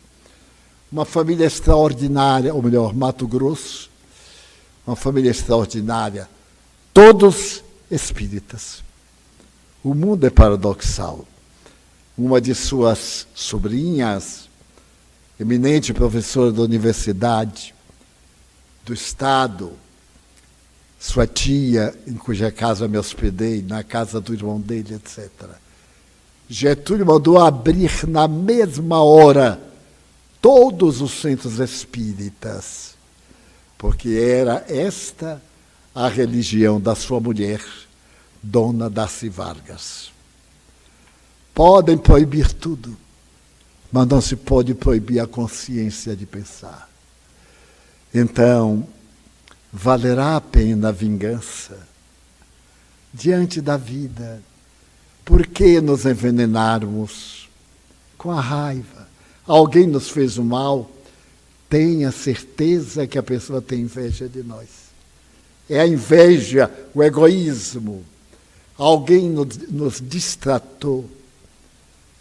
uma família extraordinária, ou melhor, Mato Grosso, uma família extraordinária, todos espíritas. O mundo é paradoxal. Uma de suas sobrinhas, eminente professora da universidade, do Estado, sua tia, em cuja casa me hospedei, na casa do irmão dele, etc. Getúlio mandou abrir na mesma hora todos os centros espíritas, porque era esta a religião da sua mulher, Dona Darcy Vargas. Podem proibir tudo, mas não se pode proibir a consciência de pensar. Então, valerá a pena a vingança diante da vida? Por que nos envenenarmos com a raiva? Alguém nos fez o mal, tenha certeza que a pessoa tem inveja de nós. É a inveja, o egoísmo. Alguém nos distratou,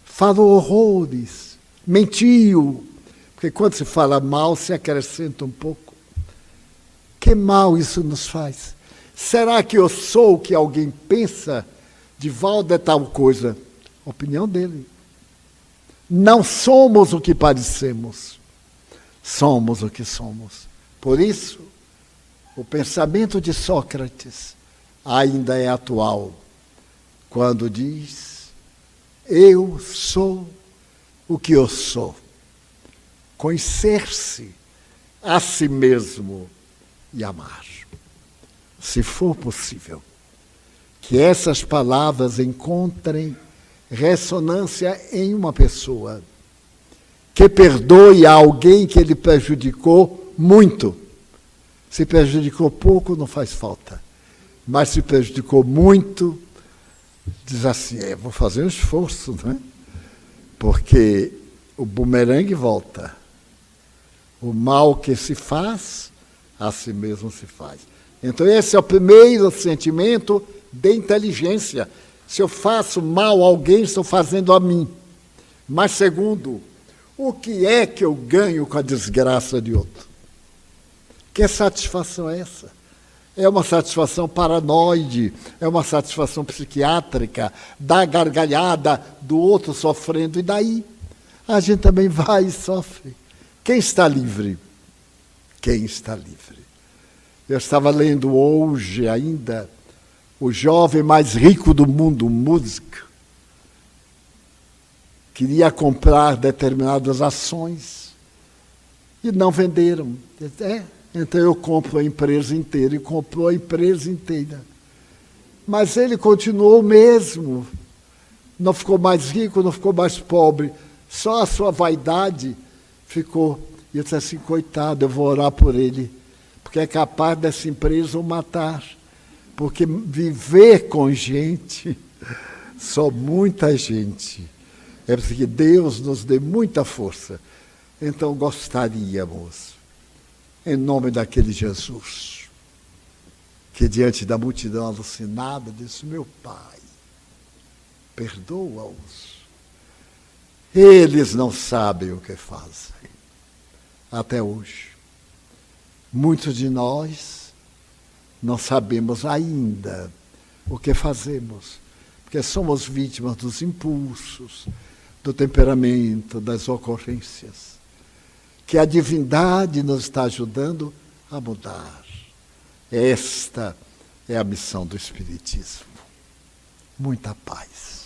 falou horrores, mentiu. Porque quando se fala mal, se acrescenta um pouco. Que mal isso nos faz? Será que eu sou o que alguém pensa? Divaldo é tal coisa. Opinião dele. Não somos o que parecemos. Somos o que somos. Por isso, o pensamento de Sócrates ainda é atual, quando diz, eu sou o que eu sou. Conhecer-se a si mesmo e amar. Se for possível, que essas palavras encontrem ressonância em uma pessoa, que perdoe a alguém que ele prejudicou muito. Se prejudicou pouco, não faz falta. Mas se prejudicou muito, diz assim, vou fazer um esforço, né? Porque o bumerangue volta. O mal que se faz, a si mesmo se faz. Então esse é o primeiro sentimento de inteligência. Se eu faço mal a alguém, estou fazendo a mim. Mas segundo, o que é que eu ganho com a desgraça de outro? Que satisfação é essa? É uma satisfação paranoide, é uma satisfação psiquiátrica, da gargalhada do outro sofrendo, e daí a gente também vai e sofre. Quem está livre? Quem está livre? Eu estava lendo hoje ainda o jovem mais rico do mundo, um músico, queria comprar determinadas ações e não venderam. Então eu compro a empresa inteira, e comprou a empresa inteira. Mas ele continuou o mesmo, não ficou mais rico, não ficou mais pobre, só a sua vaidade ficou. E eu disse assim, coitado, eu vou orar por ele, porque é capaz dessa empresa o matar. Porque viver com gente Só muita gente. É preciso que Deus nos dê muita força. Então gostaríamos, em nome daquele Jesus, que diante da multidão alucinada disse: meu Pai, perdoa-os. Eles não sabem o que fazem. Até hoje. Muitos de nós não sabemos ainda o que fazemos, porque somos vítimas dos impulsos, do temperamento, das ocorrências, que a divindade nos está ajudando a mudar. Esta é a missão do Espiritismo. Muita paz.